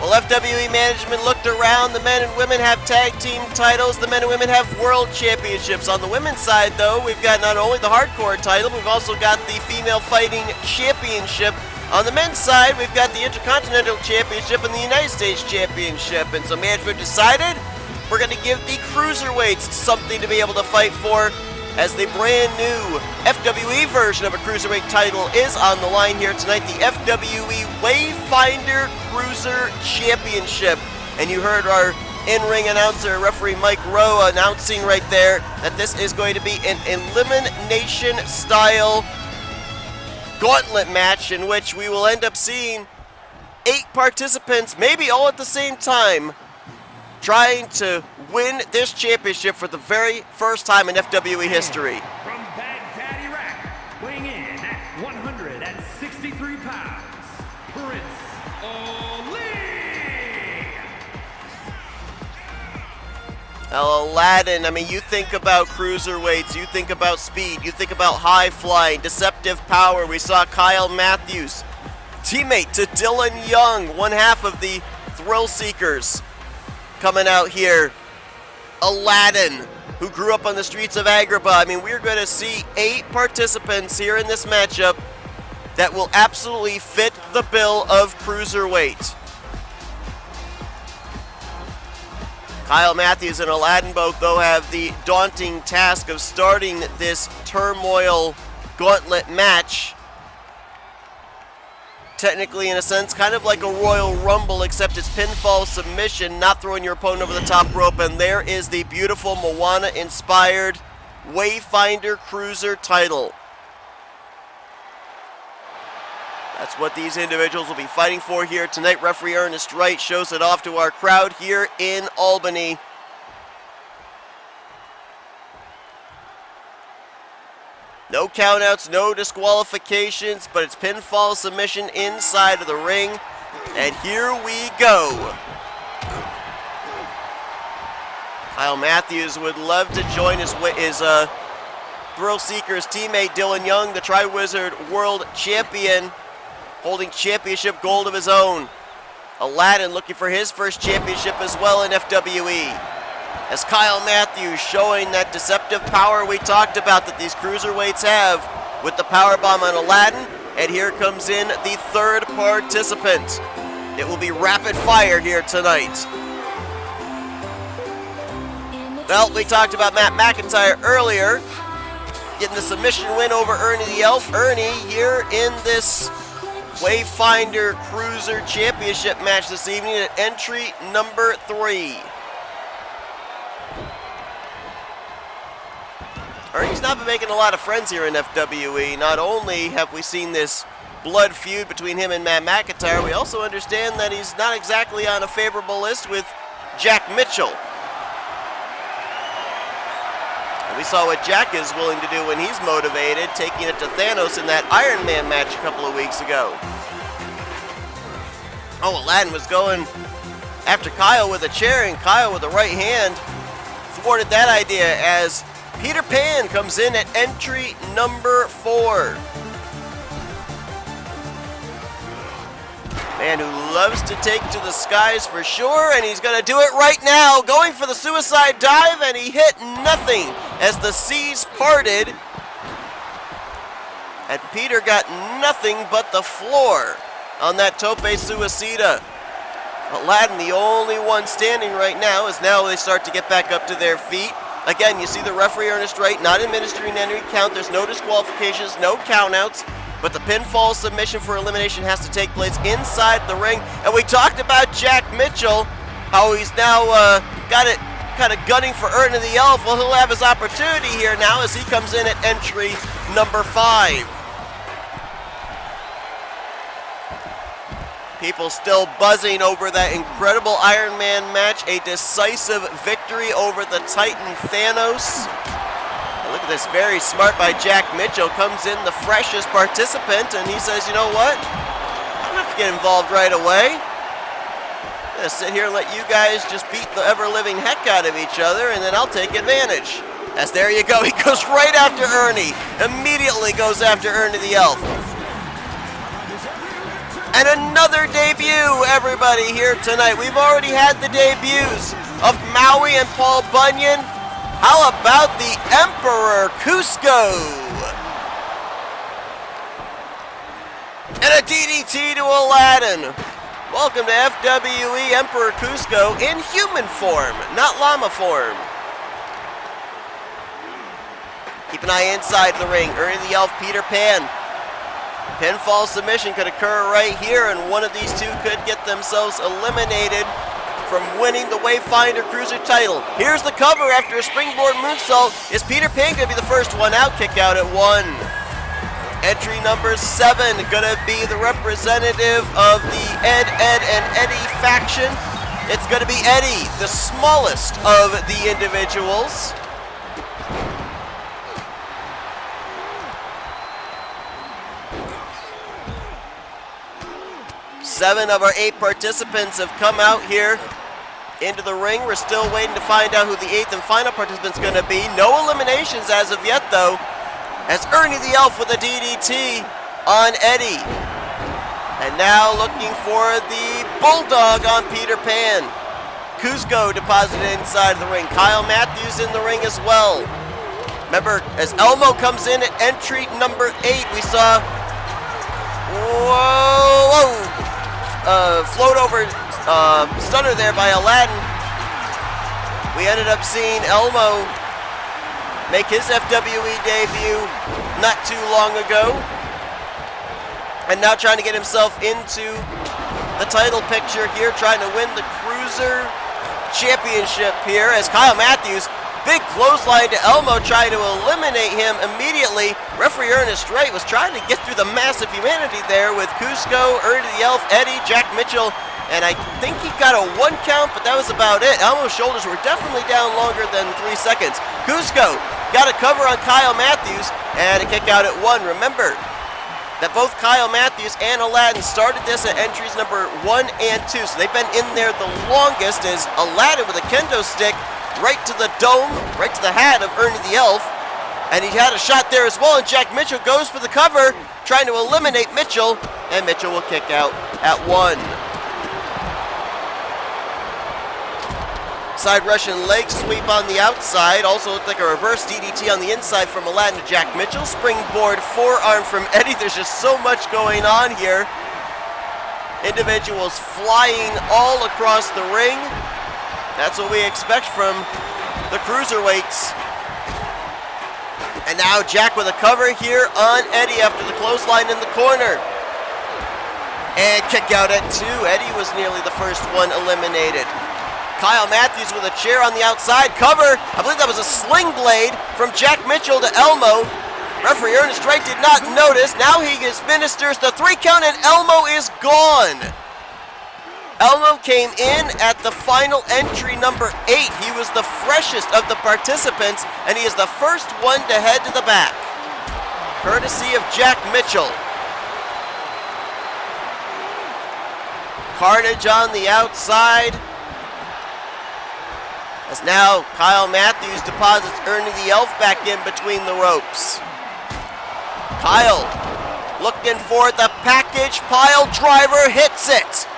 [SPEAKER 1] Well, FWE management looked around. The men and women have tag team titles. The men and women have world championships. On the women's side, though, we've got not only the hardcore title, we've also got the female fighting championship. On the men's side, we've got the Intercontinental Championship and the United States Championship. And so management decided we're going to give the cruiserweights something to be able to fight for, as the brand new FWE version of a cruiserweight title is on the line here tonight, the FWE Wayfinder Cruiser Championship. And you heard our in-ring announcer, referee Mike Rowe, announcing right there that this is going to be an elimination-style gauntlet match in which we will end up seeing 8 participants, maybe all at the same time, trying to win this championship for the very first time in FWE history.
[SPEAKER 2] From Baghdad, Iraq, weighing in at 163 pounds, Prince Ali.
[SPEAKER 1] Aladdin, I mean, you think about cruiserweights, you think about speed, you think about high flying, deceptive power. We saw Kyle Matthews, teammate to Dylan Young, one half of the thrill seekers coming out here. Aladdin, who grew up on the streets of Agrabah. I mean, we're going to see 8 participants here in this matchup that will absolutely fit the bill of cruiserweight. Kyle Matthews and Aladdin both, though, have the daunting task of starting this turmoil gauntlet match. Technically, in a sense, kind of like a Royal Rumble, except it's pinfall submission, not throwing your opponent over the top rope. And there is the beautiful Moana-inspired Wayfinder Cruiser title. That's what these individuals will be fighting for here tonight. Referee Ernest Wright shows it off to our crowd here in Albany. No countouts, no disqualifications, but it's pinfall submission inside of the ring. And here we go. Kyle Matthews would love to join his Thrill Seekers teammate Dylan Young, the Tri-Wizard World Champion, holding championship gold of his own. Aladdin looking for his first championship as well in FWE. As Kyle Matthews showing that deceptive power we talked about that these cruiserweights have with the powerbomb on Aladdin. And here comes in the 3rd participant. It will be rapid fire here tonight. Well, we talked about Matt McIntyre earlier, getting the submission win over Ernie the Elf. Ernie here in this Wayfinder Cruiser Championship match this evening at entry number 3. Ernie's not been making a lot of friends here in FWE. Not only have we seen this blood feud between him and Matt McIntyre, we also understand that he's not exactly on a favorable list with Jack Mitchell. And we saw what Jack is willing to do when he's motivated, taking it to Thanos in that Iron Man match a couple of weeks ago. Oh, Aladdin was going after Kyle with a chair, and Kyle with the right hand thwarted that idea as Peter Pan comes in at entry number 4. Man who loves to take to the skies for sure, and he's going to do it right now. Going for the suicide dive, and he hit nothing as the seas parted. And Peter got nothing but the floor on that tope suicida. Aladdin, the only one standing right now, as now they start to get back up to their feet. Again, you see the referee Ernest Wright not administering any count. There's no disqualifications, no countouts, but the pinfall submission for elimination has to take place inside the ring. And we talked about Jack Mitchell, how he's now got it kind of gunning for Ernie the Elf. Well, he'll have his opportunity here now as he comes in at entry number 5. People still buzzing over that incredible Iron Man match, a decisive victory over the Titan Thanos. And look at this, very smart by Jack Mitchell, comes in the freshest participant, and he says, you know what? I don't have to get involved right away. I'm gonna sit here and let you guys just beat the ever-living heck out of each other, and then I'll take advantage. As there you go, he goes right after Ernie, immediately goes after Ernie the Elf. And another debut, everybody, here tonight. We've already had the debuts of Maui and Paul Bunyan. How about the Emperor Cusco? And a DDT to Aladdin. Welcome to FWE Emperor Cusco in human form, not llama form. Keep an eye inside the ring. Ernie the Elf, Peter Pan. Pinfall submission could occur right here, and one of these two could get themselves eliminated from winning the Wayfinder Cruiser title. Here's the cover after a springboard moonsault. Is Peter Pan going to be the first one out? Kick out at 1. Entry number 7, going to be the representative of the Ed, and Eddie faction. It's going to be Eddie, the smallest of the individuals. Seven of our 8 participants have come out here into the ring. We're still waiting to find out who the 8th and final participant's going to be. No eliminations as of yet, though, as Ernie the Elf with a DDT on Eddie. And now looking for the Bulldog on Peter Pan. Cusco deposited inside the ring. Kyle Matthews in the ring as well. Remember, as Elmo comes in at entry number 8, we saw, float over stunner there by Aladdin. We ended up seeing Elmo make his FWE debut not too long ago. And now trying to get himself into the title picture here, trying to win the Cruiser Championship here as Kyle Matthews, big clothesline to Elmo, trying to eliminate him immediately. Referee Ernest Wright was trying to get through the massive humanity there with Cusco, Ernie the Elf, Eddie, Jack Mitchell, and I think he got a 1 count, but that was about it. Elmo's shoulders were definitely down longer than 3 seconds. Cusco got a cover on Kyle Matthews and a kick out at 1. Remember that both Kyle Matthews and Aladdin started this at entries number 1 and 2, so they've been in there the longest, as Aladdin with a kendo stick right to the dome, right to the hat of Ernie the Elf, and he had a shot there as well, and Jack Mitchell goes for the cover, trying to eliminate Mitchell, and Mitchell will kick out at 1. Side Russian leg sweep on the outside. Also looked like a reverse DDT on the inside from Aladdin to Jack Mitchell. Springboard forearm from Eddie. There's just so much going on here. Individuals flying all across the ring. That's what we expect from the cruiserweights. And now Jack with a cover here on Eddie after the clothesline in the corner. And kick out at 2. Eddie was nearly the first one eliminated. Kyle Matthews with a chair on the outside. Cover. I believe that was a sling blade from Jack Mitchell to Elmo. Referee Ernest Wright did not notice. Now he administers the 3 count and Elmo is gone. Elmo came in at the final entry number 8. He was the freshest of the participants and he is the first one to head to the back, courtesy of Jack Mitchell. Carnage on the outside. As now Kyle Matthews deposits Ernie the Elf back in between the ropes. Kyle looking for the package pile driver, hits it.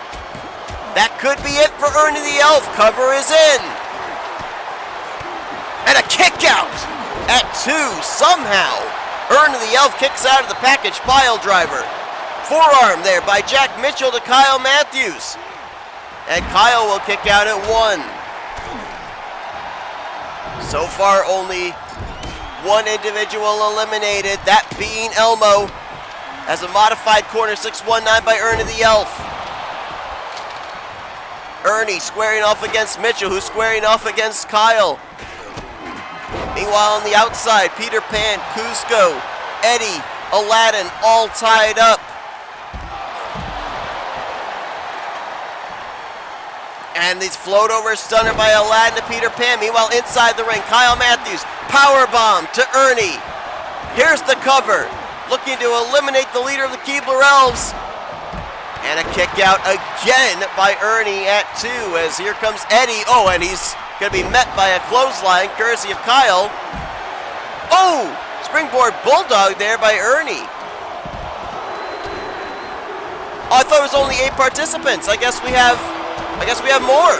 [SPEAKER 1] That could be it for Ernie the Elf. Cover is in. And a kick out at 2. Somehow Ernie the Elf kicks out of the package pile driver. Forearm there by Jack Mitchell to Kyle Matthews. And Kyle will kick out at 1. So far, only 1 individual eliminated, that being Elmo, as a modified corner 619 by Ernie the Elf. Ernie squaring off against Mitchell, who's squaring off against Kyle. Meanwhile, on the outside, Peter Pan, Cusco, Eddie, Aladdin, all tied up. And these float over stunner by Aladdin to Peter Pan. Meanwhile, inside the ring, Kyle Matthews, powerbomb to Ernie. Here's the cover, looking to eliminate the leader of the Keebler Elves. And a kick out again by Ernie at 2, as here comes Eddie. Oh, and he's going to be met by a clothesline, courtesy of Kyle. Oh, springboard bulldog there by Ernie. Oh, I thought it was only 8 participants. I guess we have more.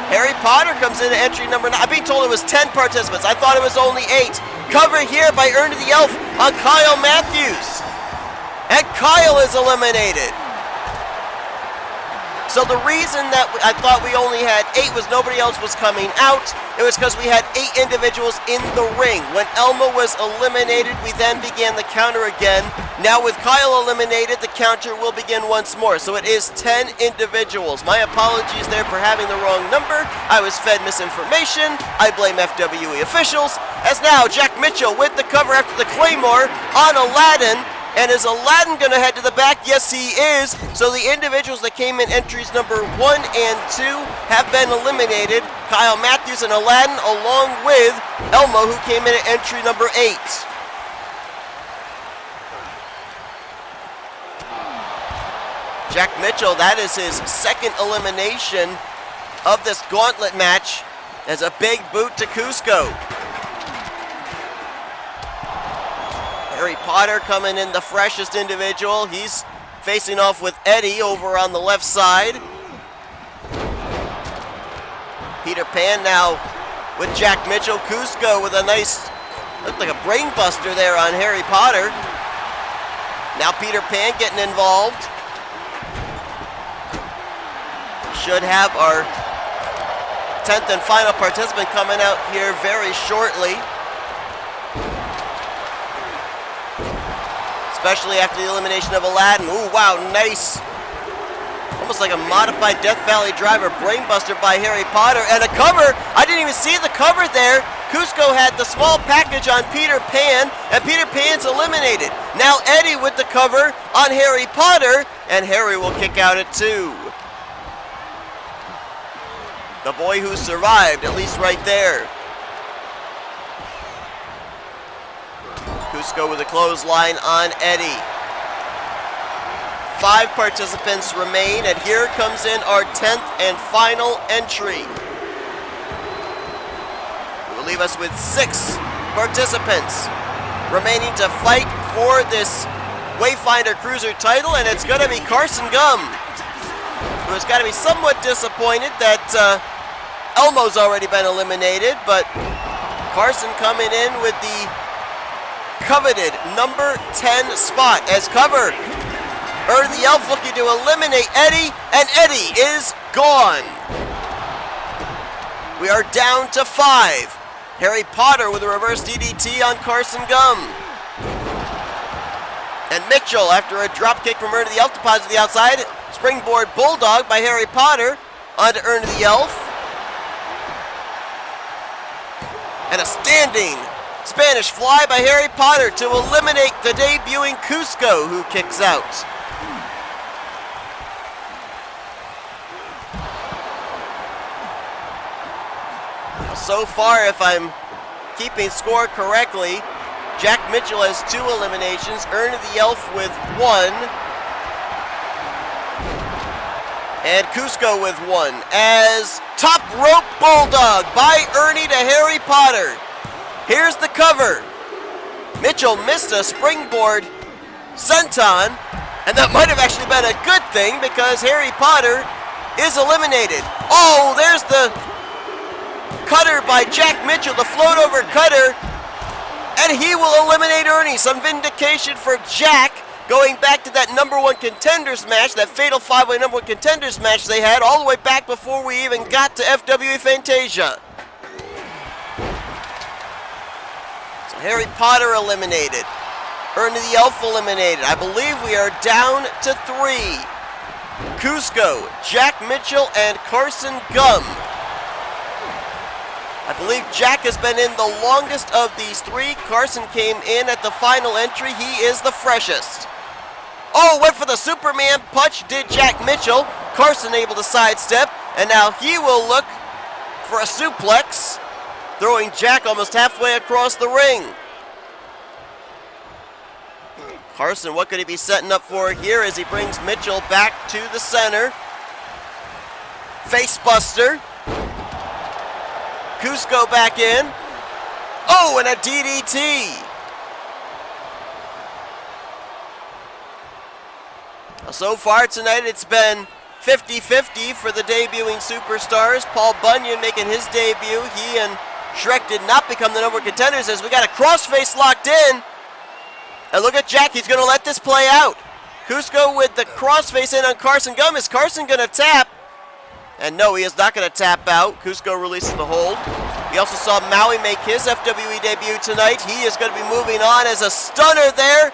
[SPEAKER 1] Harry Potter comes in at entry number 9. I'm being told it was 10 participants. I thought it was only 8. Cover here by Ernie the Elf on Kyle Matthews. And Kyle is eliminated. So the reason that I thought we only had 8 was nobody else was coming out. It was because we had 8 individuals in the ring. When Elmo was eliminated, we then began the counter again. Now with Kyle eliminated, the counter will begin once more. So it is 10 individuals. My apologies there for having the wrong number. I was fed misinformation. I blame FWE officials. As now Jack Mitchell with the cover after the Claymore on Aladdin. And is Aladdin going to head to the back? Yes, he is. So the individuals that came in entries number 1 and 2 have been eliminated. Kyle Matthews and Aladdin, along with Elmo, who came in at entry number 8. Jack Mitchell, that is his 2nd elimination of this gauntlet match, as a big boot to Cusco. Harry Potter coming in the freshest individual. He's facing off with Eddie over on the left side. Peter Pan now with Jack Mitchell. Cusco with a nice, looked like a brain buster there on Harry Potter. Now Peter Pan getting involved. Should have our 10th and final participant coming out here very shortly. Especially after the elimination of Aladdin. Ooh, wow, nice. Almost like a modified Death Valley driver. Brainbuster by Harry Potter. And a cover. I didn't even see the cover there. Cusco had the small package on Peter Pan, and Peter Pan's eliminated. Now Eddie with the cover on Harry Potter, and Harry will kick out at 2. The boy who survived, at least right there. Cusco with a clothesline on Eddie. 5 participants remain, and here comes in our 10th and final entry. It will leave us with 6 participants remaining to fight for this Wayfinder Cruiser title, and it's going to be Carson Gum, who has got to be somewhat disappointed that Elmo's already been eliminated, but Carson coming in with the coveted number 10 spot as cover. The Elf looking to eliminate Eddie, and Eddie is gone. We are down to 5. Harry Potter with a reverse DDT on Carson Gum. And Mitchell, after a dropkick from Ernie the Elf, deposits the outside. Springboard Bulldog by Harry Potter onto Ernie the Elf. And a standing Spanish fly by Harry Potter to eliminate the debuting Cusco, who kicks out. So far, if I'm keeping score correctly, Jack Mitchell has 2 eliminations, Ernie the Elf with 1, and Cusco with 1, as top rope Bulldog by Ernie to Harry Potter. Here's the cover. Mitchell missed a springboard senton, and that might have actually been a good thing because Harry Potter is eliminated. Oh, there's the cutter by Jack Mitchell, the float over cutter, and he will eliminate Ernie. Some vindication for Jack, going back to that number 1 contenders match, that fatal 5-way number 1 contenders match they had all the way back before we even got to FWE Fantasia. So Harry Potter eliminated. Ernie the Elf eliminated. I believe we are down to 3. Cusco, Jack Mitchell, and Carson Gum. I believe Jack has been in the longest of these 3. Carson came in at the final entry. He is the freshest. Oh, went for the Superman punch, did Jack Mitchell. Carson able to sidestep, and now he will look for a suplex, throwing Jack almost halfway across the ring. Carson, what could he be setting up for here as he brings Mitchell back to the center? Facebuster. Cusco back in. Oh, and a DDT. So far tonight, it's been 50-50 for the debuting superstars. Paul Bunyan making his debut. He and Shrek did not become the number 1 contenders as we got a crossface locked in. And look at Jack. He's going to let this play out. Cusco with the crossface in on Carson Gum. Is Carson going to tap? And no, he is not going to tap out. Cusco releases the hold. We also saw Maui make his FWE debut tonight. He is going to be moving on as a stunner there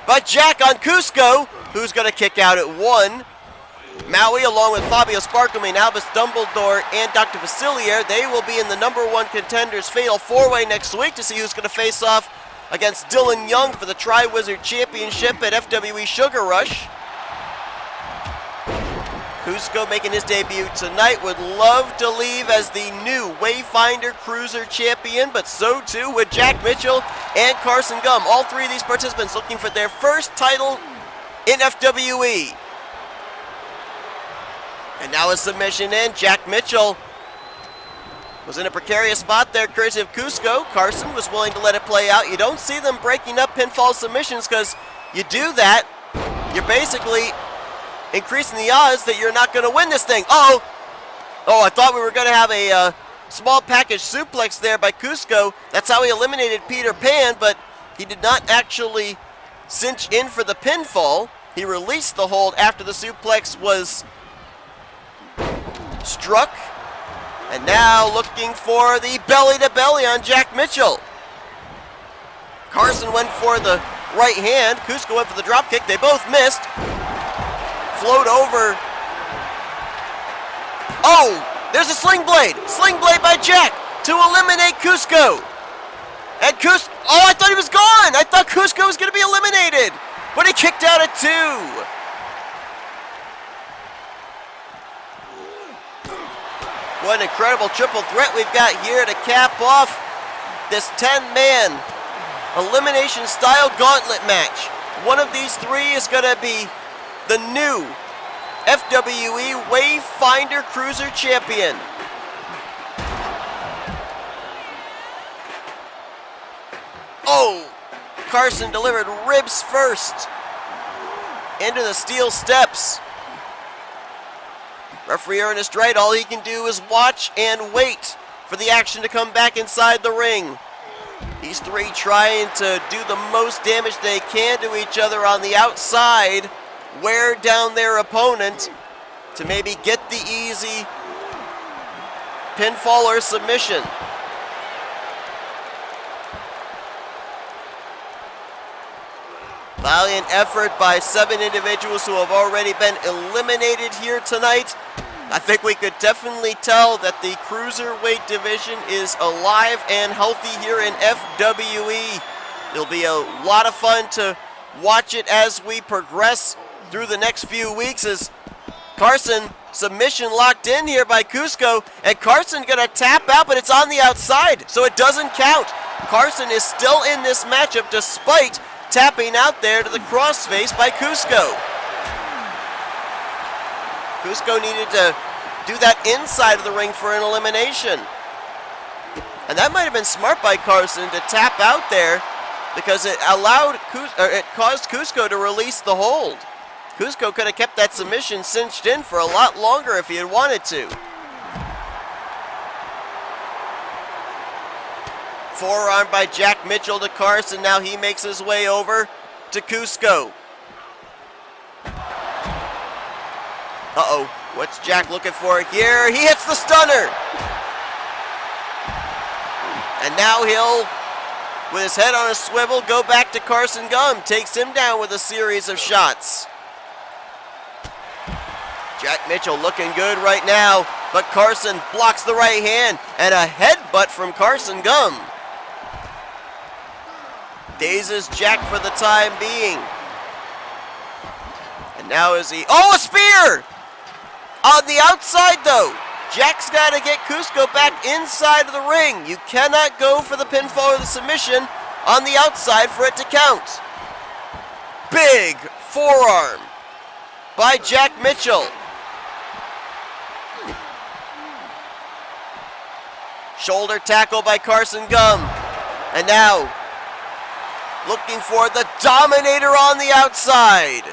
[SPEAKER 1] by Jack on Cusco, who's going to kick out at 1. Maui, along with Fabio Sparklemane, Albus Dumbledore, and Dr. Facilier, they will be in the number 1 contenders fatal 4-way next week to see who's going to face off against Dylan Young for the Tri-Wizard Championship at FWE Sugar Rush. Cusco making his debut tonight, would love to leave as the new Wayfinder Cruiser Champion, but so too would Jack Mitchell and Carson Gum. All 3 of these participants looking for their first title in FWE. And now a submission in. Jack Mitchell Was in a precarious spot there, courtesy of Cusco. Carson was willing to let it play out. You don't see them breaking up pinfall submissions because you do that, you're basically increasing the odds that you're not going to win this thing. Oh, I thought we were going to have a small package suplex there by Cusco. That's how he eliminated Peter Pan, but he did not actually cinch in for the pinfall. He released the hold after the suplex was struck. And now looking for the belly-to-belly on Jack Mitchell. Carson went for the right hand. Cusco went for the drop kick. They both missed. Float over. Oh, there's a sling blade. Sling blade by Jack to eliminate Cusco. And Cusco, oh, I thought he was gone. I thought Cusco was going to be eliminated. But he kicked out at 2. What an incredible triple threat we've got here to cap off this 10-man elimination style gauntlet match. One of these 3 is going to be the new FWE Wayfinder Cruiser Champion. Oh, Carson delivered ribs first into the steel steps. Referee Ernest Wright, all he can do is watch and wait for the action to come back inside the ring. These 3 trying to do the most damage they can to each other on the outside, wear down their opponent to maybe get the easy pinfall or submission. Valiant effort by 7 individuals who have already been eliminated here tonight. I think we could definitely tell that the cruiserweight division is alive and healthy here in FWE. It'll be a lot of fun to watch it as we progress through the next few weeks as Carson, submission locked in here by Cusco, and Carson gonna tap out, but it's on the outside, so it doesn't count. Carson is still in this matchup despite tapping out there to the crossface by Cusco. Cusco needed to do that inside of the ring for an elimination. And that might have been smart by Carson to tap out there because it caused Cusco to release the hold. Cusco could have kept that submission cinched in for a lot longer if he had wanted to. Forearm by Jack Mitchell to Carson. Now he makes his way over to Cusco. Uh-oh, what's Jack looking for here? He hits the stunner. And now he'll, with his head on a swivel, go back to Carson Gum. Takes him down with a series of shots. Jack Mitchell looking good right now, but Carson blocks the right hand and a headbutt from Carson Gum. Dazes Jack for the time being. And now is he, oh, a spear! On the outside though, Jack's got to get Cusco back inside of the ring. You cannot go for the pinfall or the submission on the outside for it to count. Big forearm by Jack Mitchell. Shoulder tackle by Carson Gum. And now, looking for the Dominator on the outside.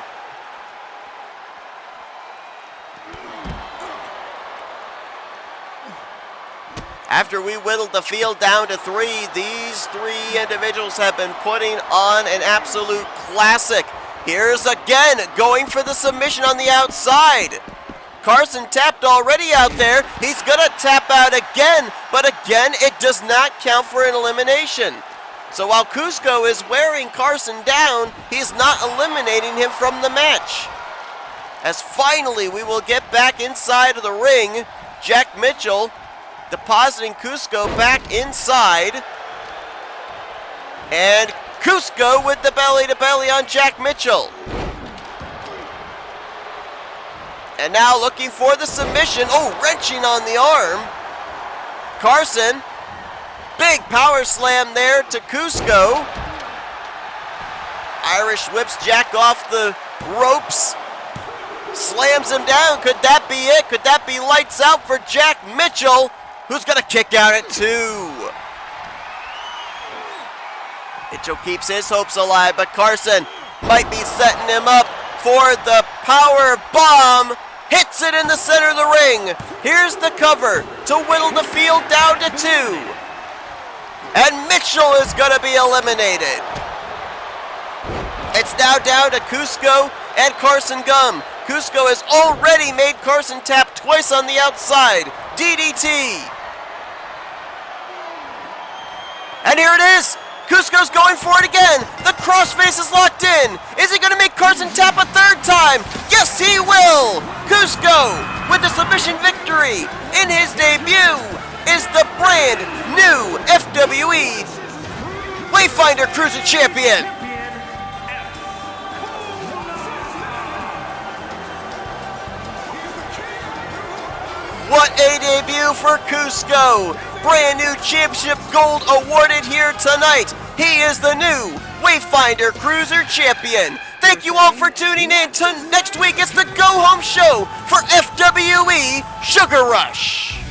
[SPEAKER 1] After we whittled the field down to 3, these 3 individuals have been putting on an absolute classic. Here's again going for the submission on the outside. Carson tapped already out there. He's gonna tap out again, but again, it does not count for an elimination. So while Cusco is wearing Carson down, he's not eliminating him from the match. As finally we will get back inside of the ring, Jack Mitchell depositing Cusco back inside. And Cusco with the belly-to-belly on Jack Mitchell. And now looking for the submission. Oh, wrenching on the arm. Carson, big power slam there to Cusco. Irish whips Jack off the ropes. Slams him down. Could that be it? Could that be lights out for Jack Mitchell? who's going to kick out at 2. Mitchell keeps his hopes alive, but Carson might be setting him up for the power bomb. Hits it in the center of the ring. Here's the cover to whittle the field down to 2. And Mitchell is going to be eliminated. It's now down to Cusco and Carson Gum. Cusco has already made Carson tap twice on the outside. DDT. And here it is. Cusco's going for it again. The crossface is locked in. Is he going to make Carson tap a 3rd time? Yes, he will. Cusco, with the submission victory in his debut, is the brand new FWE Wayfinder Cruiser Champion. What a debut for Cusco. Brand new championship gold awarded here tonight. He is the new Wayfinder Cruiser Champion. Thank you all for tuning in. Next week it's the Go Home Show for FWE Sugar Rush.